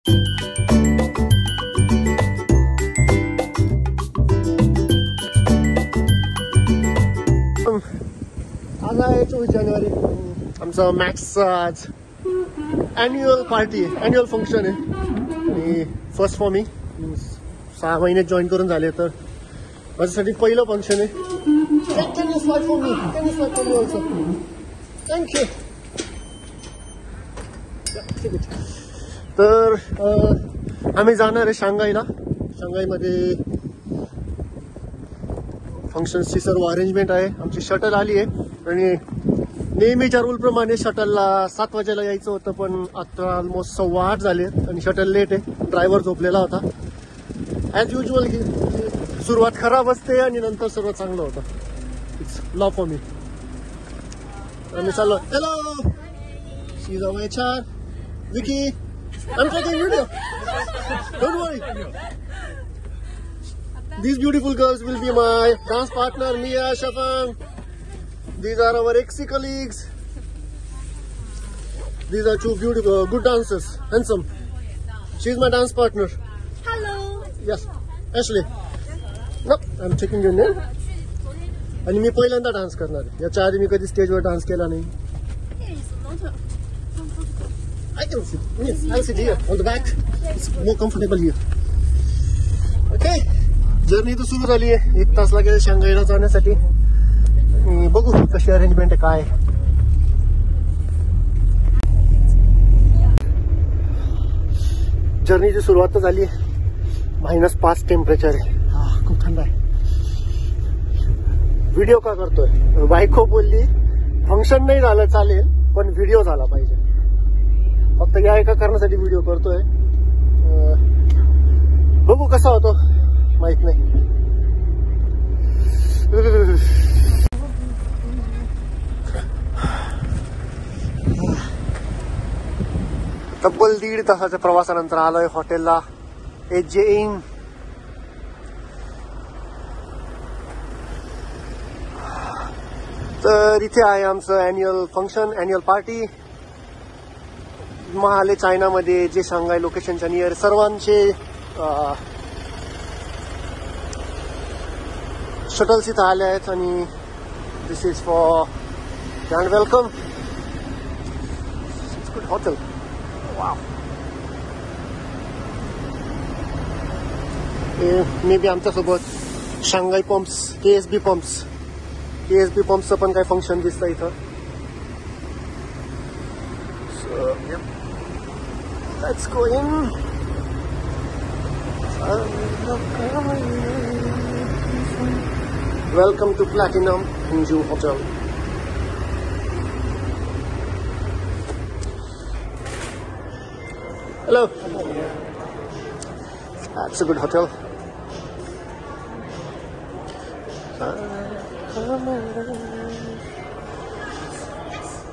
आज आहे 24 जानेवारी. आमचा मॅक्सचा आज ॲन्युअल पार्टी आहे, ॲन्युअल फंक्शन आहे. आणि फर्स्ट फॉर मी 6 महिने जॉईन करून झाले, तर माझ्यासाठी पहिलं फंक्शन आहे. थँक्यू. तर आम्ही जाणार आहे शांघाईला. शांघाईमध्ये फंक्शन्सची सर्व अरेंजमेंट आहे. आमची शटल आली आहे आणि नेहमीच्या रूलप्रमाणे शटलला 7 वाजेला यायचं होतं, पण आता ऑलमोस्ट 7:15 झाले आणि शटल लेट आहे. ड्रायव्हर झोपलेला होता. ॲज युजल सुरुवात खराब असते आणि नंतर सर्व चांगलं होतं. It's law for me. आम्ही चाललो. Hello, she is our HR, Vicky. I'm taking video. Don't worry. These beautiful girls will be my dance partner, Mia, Shafang. These are our ex-colleagues. These are two beautiful, good dancers, handsome. She's my dance partner. Hello. Yes, Ashley. No, I'm taking your name. आणि मी पहिल्यांदा dance करणार आहे. याच्या आधी मी कधी स्टेजवर dance केला नाही. I can sit. Yes, I'll sit here on the back. It's more comfortable here. Okay. Journey तर सुरू झाली आहे. 1 तास लागेल शांघाईला जाण्यासाठी. बघू कशी अरेंजमेंट आहे, काय. जर्नीची सुरुवात तर झाली आहे. -5 टेम्परेचर आहे. खूप थंड आहे. व्हिडिओ का करतोय? बायको बोलली फंक्शन नाही झालं चालेल, पण व्हिडिओ झाला पाहिजे. फक्त या एका कारणासाठी व्हिडिओ करतोय. बघू कसा होतो, माहित नाही. तब्बल 1.5 तासाच्या प्रवासानंतर आलोय हॉटेलला HJ Inn. तर इथे आहे आमचं ॲन्युअल फंक्शन, ॲन्युअल पार्टी. महाले चायनामध्ये जे शांघाई लोकेशनच्या नियर सर्वांचे शटल्स इथं आले आहेत आणि this is for grand welcome. It's good hotel. Wow. Maybe आमच्यासोबत शांघाई पंप्स, KSB पंप्सचं पण काही फंक्शन दिसतं इथं. सो let's go in. Welcome to Platinum Hinju Hotel. Hello. That's a good hotel.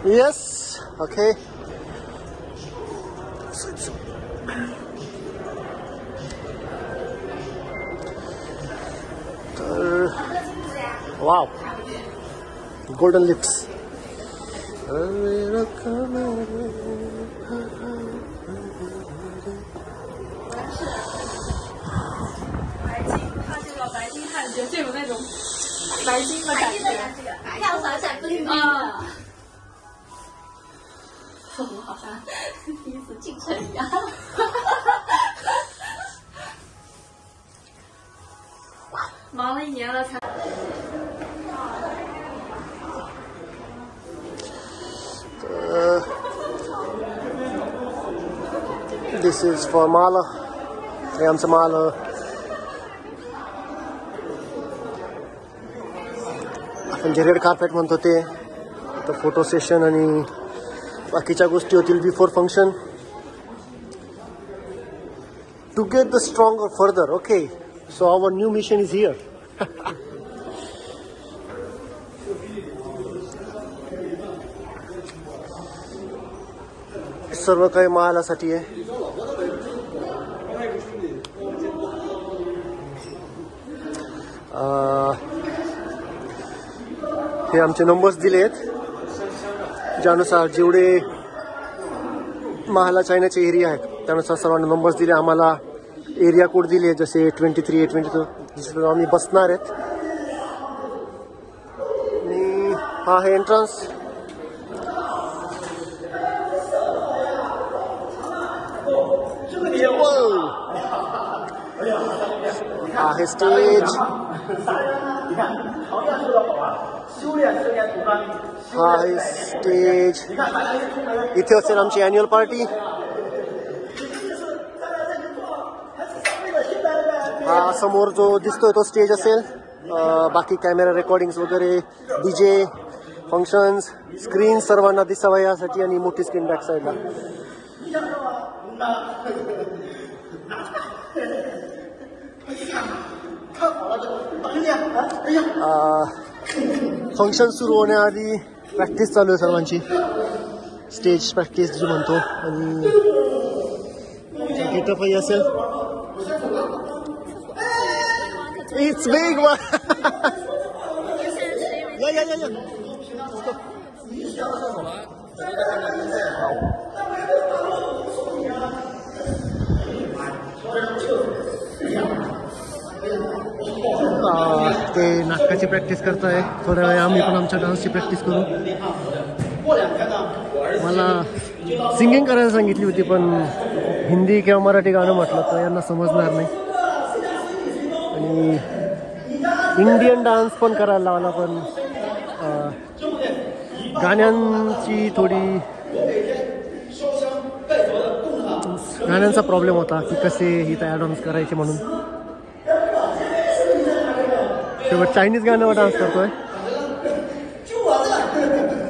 Yes. Okay. Wow, golden lips. This is for Mala. हे आमचं माल. आपण जे red carpet म्हणतो ते फोटो सेशन आणि बाकीच्या गोष्टी होतील before function. To get the stronger further. Okay, so our new mission is here. सर्व काही मालासाठी आहे. हे आमचे नंबर्स दिले आहेत, ज्यानुसार जेवढे महाला चायनाचे एरिया आहेत त्यानुसार सर्वांना नंबर्स दिले. आम्हाला एरिया कोड दिले जसे 23, 22 जिथे आम्ही बसणार आहेत. आणि हा आहे एंट्रन्स. हा आहे स्टेज. हा आहे स्टेज. इथे असेल आमची अॅन्युअल पार्टी. हा समोर जो दिसतोय तो स्टेज असेल. बाकी कॅमेरा रेकॉर्डिंग्स वगैरे, डीजे, फंक्शन्स, स्क्रीन सर्वांना दिसावं यासाठी, आणि मोठी स्क्रीन बॅक साईडला. फंक्शन सुरू होण्याआधी प्रॅक्टिस चालू आहे सर्वांची, स्टेज प्रॅक्टिस जी म्हणतो. आणि गेटअपही असेल. It's big. ते नाटकाची प्रॅक्टिस करताय. थोड्या वेळ आम्ही पण आमच्या डान्सची प्रॅक्टिस करू. मला सिंगिंग करायला सांगितली होती, पण हिंदी किंवा मराठी गाणं म्हटलं तर यांना समजणार नाही. आणि इंडियन डान्स पण करायला लावला, पण गाण्यांचा प्रॉब्लेम होता की कसे इथं ॲडॉन्स करायचे म्हणून. शेवट चायनीज गाण्यावर डान्स करतोय.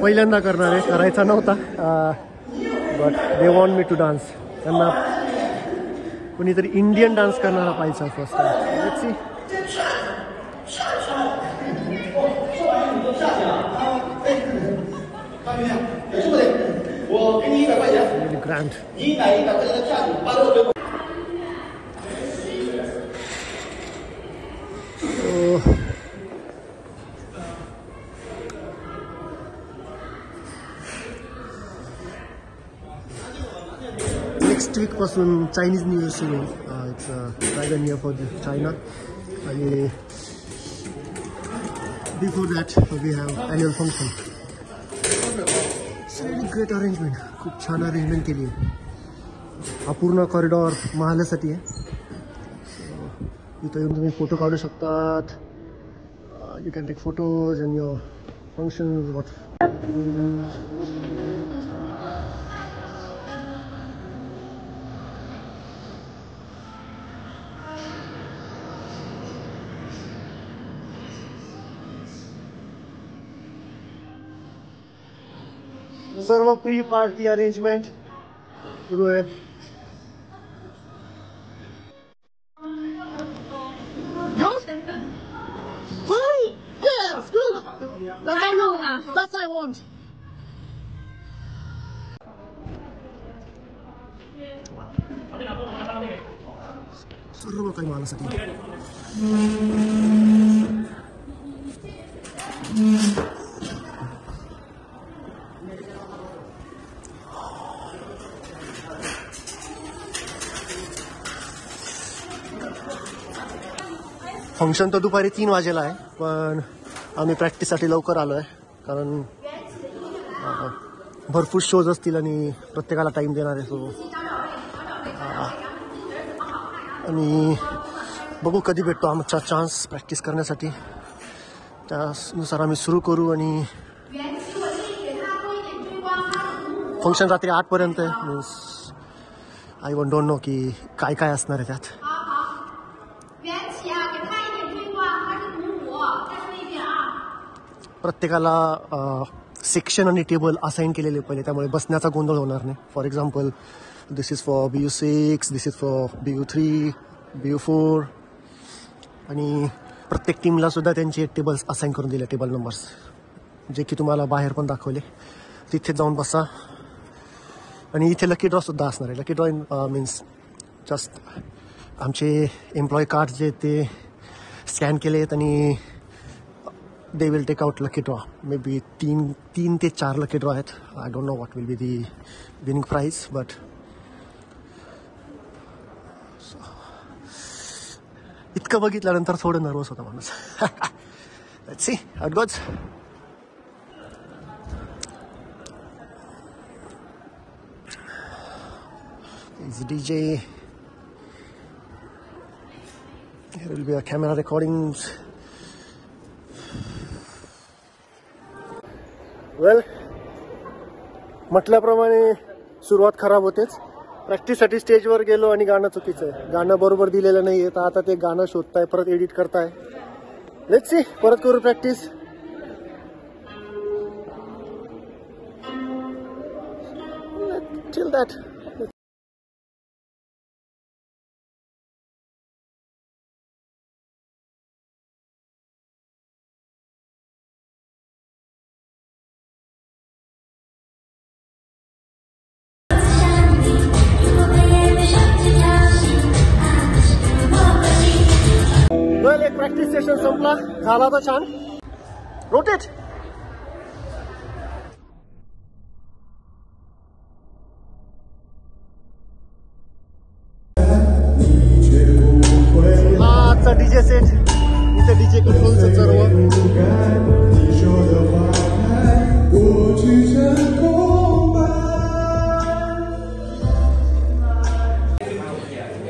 पहिल्यांदा करणार आहे, करायचा नव्हता, but they want me to dance. त्यांना कोणीतरी इंडियन डान्स करणारा पाहिजे first time. Let's see. Grand. Next week पासून चायनीज न्यू इयर सुरू होईल. It's dragon year for China. आणि before that we have annual function. Great arrangement, खूप छान अरेंजमेंट केली आहे. हा पूर्ण कॉरिडॉर महालासाठी आहे. इथं येऊन तुम्ही फोटो काढू शकतात. You can take photos in your functions. What सर्व प्री पार्टी अरेंजमेंट सुरू आहे. सर्व काही मानासाठी. फंक्शन तर दुपारी 3 वाजेला आहे, पण आम्ही प्रॅक्टिससाठी लवकर आलो आहे, कारण भरपूर शोज असतील आणि प्रत्येकाला टाईम देणार आहे. सो आणि बघू कधी भेटतो आमचा चान्स प्रॅक्टिस करण्यासाठी. त्यानुसार आम्ही सुरू करू. आणि फंक्शन रात्री 8 पर्यंत आहे. Means I one don't know की काय काय असणार आहे त्यात. प्रत्येकाला सेक्शन आणि टेबल असाइन केलेले पहिले, त्यामुळे बसण्याचा गोंधळ होणार नाही. For example, this is for BU6, this is for BU3, BU4. आणि प्रत्येक टीमला सुद्धा त्यांचे टेबल्स असाइन करून दिले, टेबल नंबर्स, जे की तुम्हाला बाहेर पण दाखवले. तिथे जाऊन बसा. आणि इथे लकी ड्रॉ सुद्धा असणार आहे. लकी ड्रॉ मीन्स जस्ट आमचे एम्प्लॉई कार्ड जे ते स्कॅन केलेत आणि they will take out lucky draw. Maybe 3 ते 4 lucky draw आहेत. I don't know what will be the winning prize, but इतकं बघितल्यानंतर थोडं नर्वस होता माणूस. Let's see how it goes. Easy DJ. Here will be a camera recordings. Well, म्हटल्याप्रमाणे सुरुवात खराब होतेच. प्रॅक्टिससाठी स्टेजवर गेलो आणि गाणं चुकीचं आहे, गाणं बरोबर दिलेलं नाही आहे. तर आता ते गाणं शोधताय, परत एडिट करताय. लेट्स सी, परत करू प्रॅक्टिस. टिल दॅट एक प्रॅक्टिस सेशन संपला, झाला होता छान. रोटेट. हा आजचा डीजे सेट. इथे डीजे कंट्रोलचं सर्व.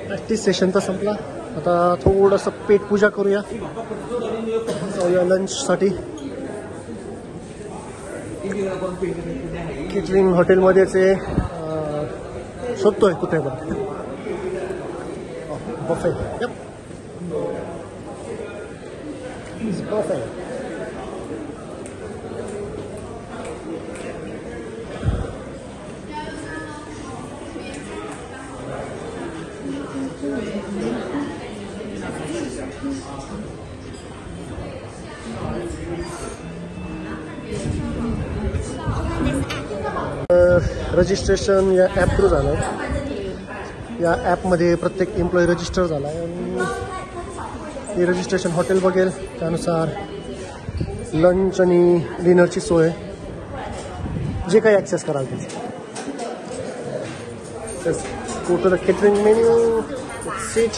प्रॅक्टिस सेशन तर संपला. आता थोडंसं पेट पूजा करूया, जाऊया लंचसाठी. केटरिंग हॉटेलमध्येच आहे, शोधतोय कुठे पण. बफे. बफे. रजिस्ट्रेशन या ॲप थ्रू झालं. या ॲपमध्ये प्रत्येक एम्प्लॉई रजिस्टर झाला आहे आणि हे रजिस्ट्रेशन हॉटेल बघेल, त्यानुसार लंच आणि डिनरची सोय जे काही ॲक्सेस कराल त्याची. Go to the catering menu, seat.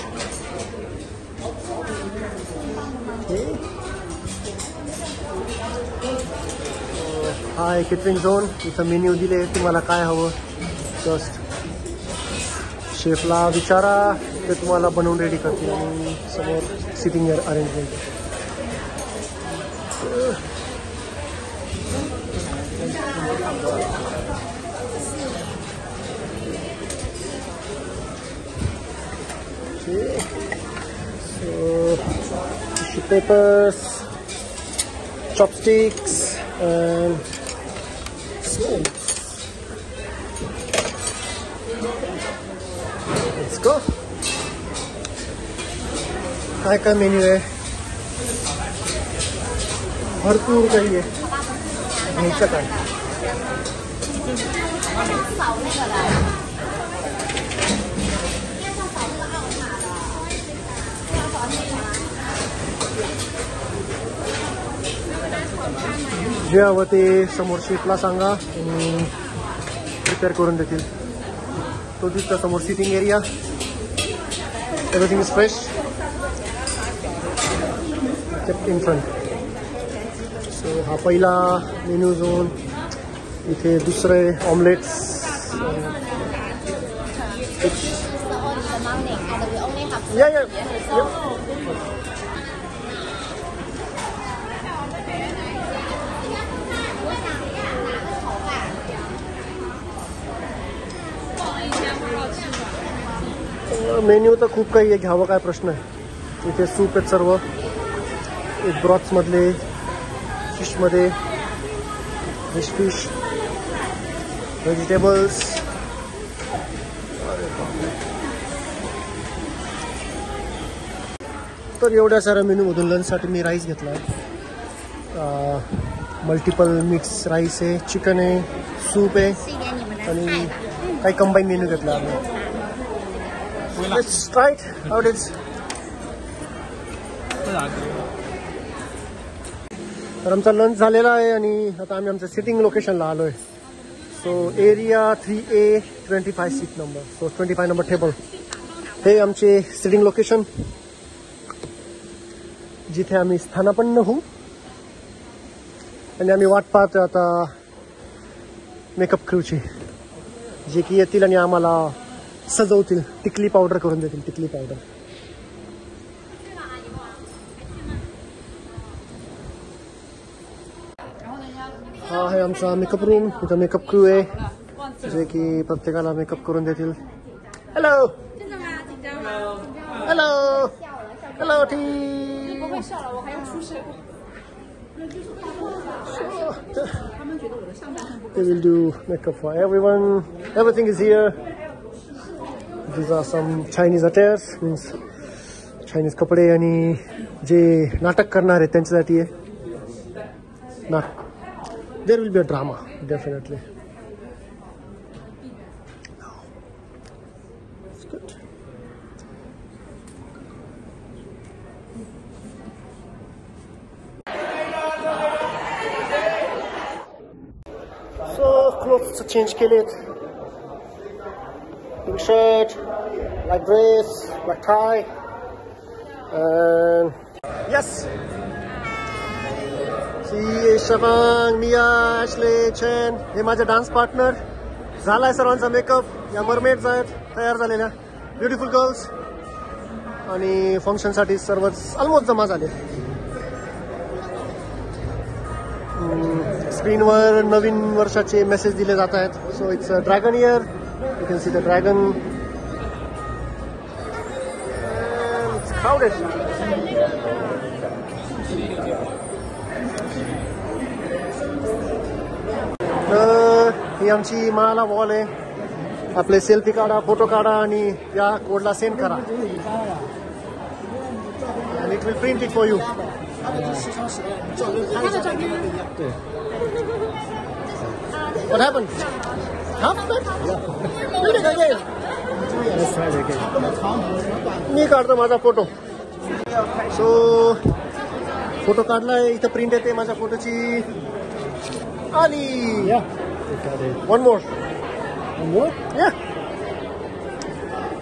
हा आहे केटरिंग झोन. इथं मेन्यू दिले, तुम्हाला काय हवं जस्ट शेफला विचारा, ते तुम्हाला बनवून रेडी करतील. आणि समोर sitting arrangement. Tissue papers, chopsticks and spoons. Let's go. काय काय मेन्यू आहे, भरपूर काही आहे. घ्यायचं काय? जे हवं ते समोर शेफला सांगा आणि प्रिपेअर करून देतील. तो दिसतो समोर sitting area. Everything is fresh kept in front. So हा पहिला मेन्यू झोन. इथे दुसरे ऑमलेट्स. मेन्यू तर खूप काही आहे, घ्यावं काय प्रश्न आहे. इथे सूप आहेत सर्व, एक ब्रॉथ्समधले, फिशमध्ये फिश, व्हेजिटेबल्स. तर एवढ्या साऱ्या मेन्यूमधून लंचसाठी मी राईस घेतला आहे. मल्टिपल मिक्स राईस आहे, चिकन आहे, सूप आहे आणि काही कंबाईन मेन्यू घेतला आम्ही. Let's try it. How it is? तर आमचा लंच झालेला आहे आणि आता आम्ही आमच्या सिटिंग लोकेशनला आलो आहे. So area 3A 25 seat number. So 25 number table. हे आमचे सिटिंग लोकेशन, जिथे आम्ही स्थानापन्न होऊ आणि आम्ही वाट पाहतो आता मेकअप क्रूची, जे की येतील आणि आम्हाला सजवतील, टिकली पावडर करून देतील, टिकली पावडर. हा आहे आमचा मेकअप रूम. इथं मेकअप क्रू आहे, जे की प्रत्येकाला मेकअप करून देतील. Hello hello hello They will do makeup for everyone. Everything is here. These are some Chinese attires, means Chinese कपडे, आणि जे नाटक करणार आहेत त्यांच्यासाठी आहे. There will be a drama, definitely. It's good. So clothes change केलेत. Pink shirt, black dress, black tie, and yes. See शबांग, मिया, ॲशले, चैन, हे माझे dance partner. झालाय सर्वांचा मेकअप. या मरमेड्स आहेत तयार झालेल्या, ब्युटिफुल गर्ल्स, आणि फंक्शनसाठी सर्वच ऑलमोस्ट जमा झाले. स्क्रीनवर नवीन वर्षाचे मेसेज दिले जात आहेत. So it's a dragon year. You can see the dragon. It's crowded. ही आमची माला वॉल आहे. आपले सेल्फी काढा, फोटो काढा आणि या कोडला सेंड करा. And it will print it for you. What happened? Happened? Read it again. Let's try it again. मी काढतो माझा फोटो. सो फोटो काढलाय, इथं प्रिंट येते माझ्या फोटोची. Ali. Yeah. One more. One more? Yeah.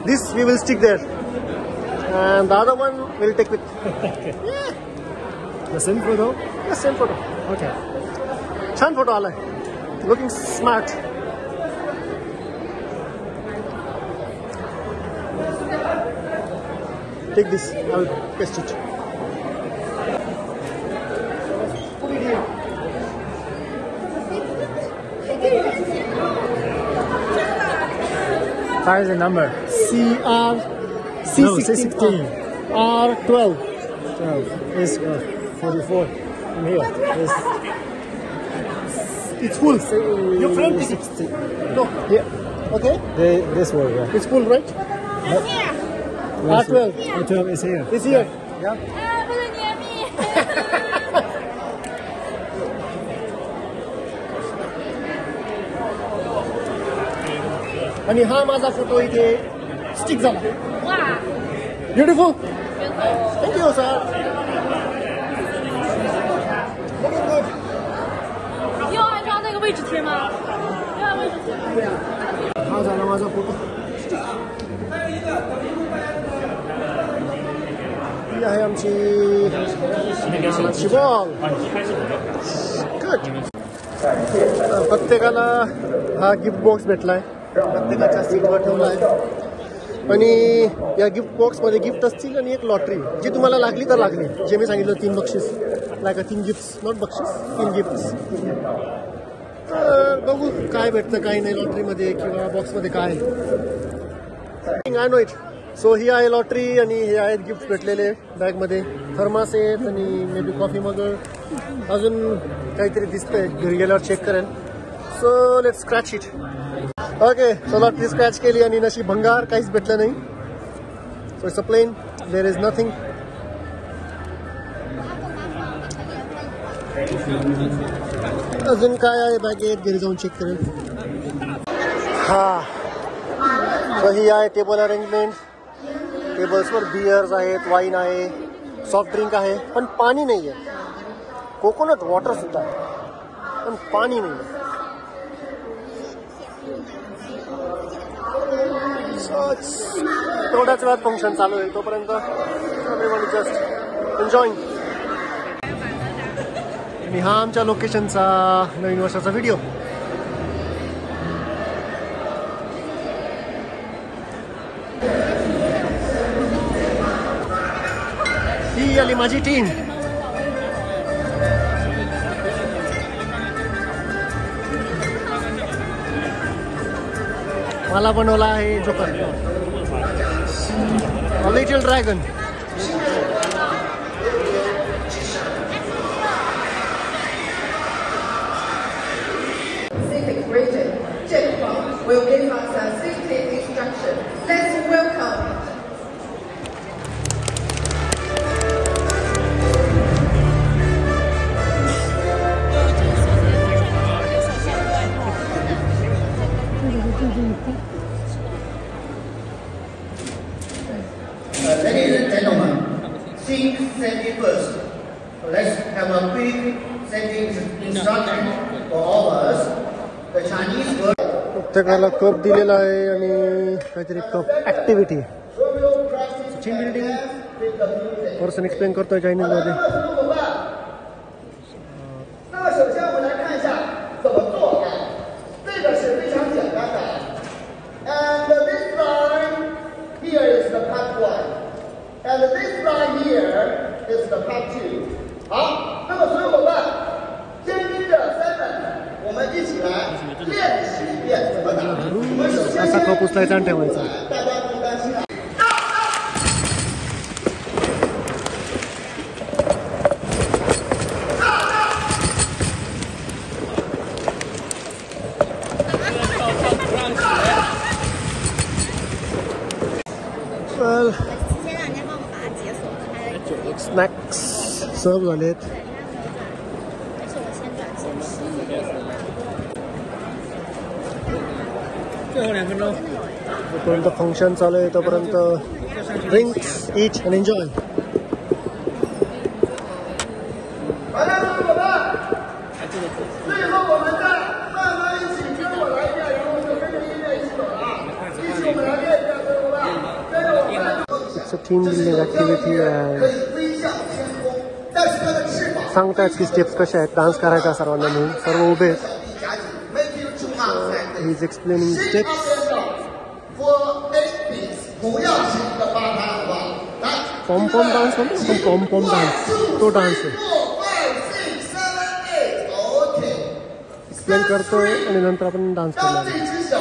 This we will stick there. And the other one we'll take with. Yeah. The same photo? Yeah, same photo. Okay. छान photo आलाय. Looking smart. Take this. I'll paste it. Put it here. How is the number? C16. R12. 12. It's 44. From here. It's full. Your friend is 60. No. Yeah. Okay. This one, yeah. It's full, right? R12. R12 is here. It's here. Yeah. आणि हा माझा photo इथे stick झाला. Beautiful. Thank you सर.要按照那个位置贴吗？要按位置贴。हा झाला माझा photo. ही आहे आमची ball. Good. प्रत्येकाला हा गिफ्ट बॉक्स भेटलाय, प्रत्येकाच्या सीटवर ठेवला आहे. आणि या गिफ्ट बॉक्समध्ये गिफ्ट असतील आणि एक लॉटरी, जी तुम्हाला लागली तर लागली. जे मी सांगितलं 3 बक्षीस, लाईक 3 गिफ्ट्स, नॉट बक्षीस, 3 गिफ्ट्स. तर बघू काय भेटतं काय नाही लॉटरीमध्ये किंवा बॉक्समध्ये काय. I know it. सो ही आहे लॉटरी आणि हे आहेत गिफ्ट भेटलेले बॅगमध्ये. थर्मास आहेत आणि मे बी कॉफी मग अजून काहीतरी दिसतंय, घरी गेल्यावर चेक करेन. So let's scratch it. Okay, so lottery scratch केली आणि नशीब भंगार, काहीच भेटलं नाही. So it's a plain, there is nothing. अजून काय आहे बॅगेत, घरी जाऊन चेक करेन. हा, सो ही आहे टेबल अरेंजमेंट. टेबल्सवर बियर्स आहेत, वाईन आहे, सॉफ्ट ड्रिंक आहे, पण पाणी नाही आहे. कोकोनट वॉटर सुद्धा आहे, पण पाणी नाही आहे. So it's तेवढ्याच वेळात फंक्शन चालू आहे तोपर्यंत एव्हरीवन जस्ट एन्जॉईंग. आणि हा आमच्या लोकेशनचा नवीन वर्षाचा व्हिडिओ. ही आली माझी टीम. मला बनवला आहे joker, little dragon. Will give us a safety instruction. Let's welcome. Ladies and gentlemen, think safety first. Let's have a quick safety instruction for all of us. The Chinese word. प्रत्येकाला cup दिलेला आहे आणि काहीतरी cup activity. Sachin building person explain करतोय Chinese मध्ये. 那么首先我们来看一下怎么做啊，这个是非常简单的。And this line here is the part 1, and this line here is the part 2. 好，那么所有伙伴先跟着 Simon， 我们一起来练习一遍怎么打。我们首先 असा cup उचलायचा आणि ठेवायचा. 大家不担心啊。 Well, स्नॅक्स सर्व झालेत. तोपर्यंत फंक्शन चालू आहे तोपर्यंत drinks eat and enjoy. 好的，各位伙伴，最后我们再慢慢一起跟我来练，然后就跟着音乐一起走了啊！一起我们来练一遍，各位伙伴，跟着我们。 It's a team building activity 可 and 以飞向天空，但是它的翅膀 सांगतायत की स्टेप्स कशा आहेत, डान्स करायचा सर्वांना मिळून. सर्व उभे आहेत. 小臂夹紧 ，make you too much。 He's explaining 心 steps. 旁边的 for 8 beats， 同样是一个八拍，好不好？来， पॉम पॉम dance म्हणतो आपण, पॉम पॉम डान्स तो डान्स आहे. 4 5 6 7 8，OK。 एक्सप्लेन करतोय आणि नंतर आपण डान्स 当 करणार. 这只小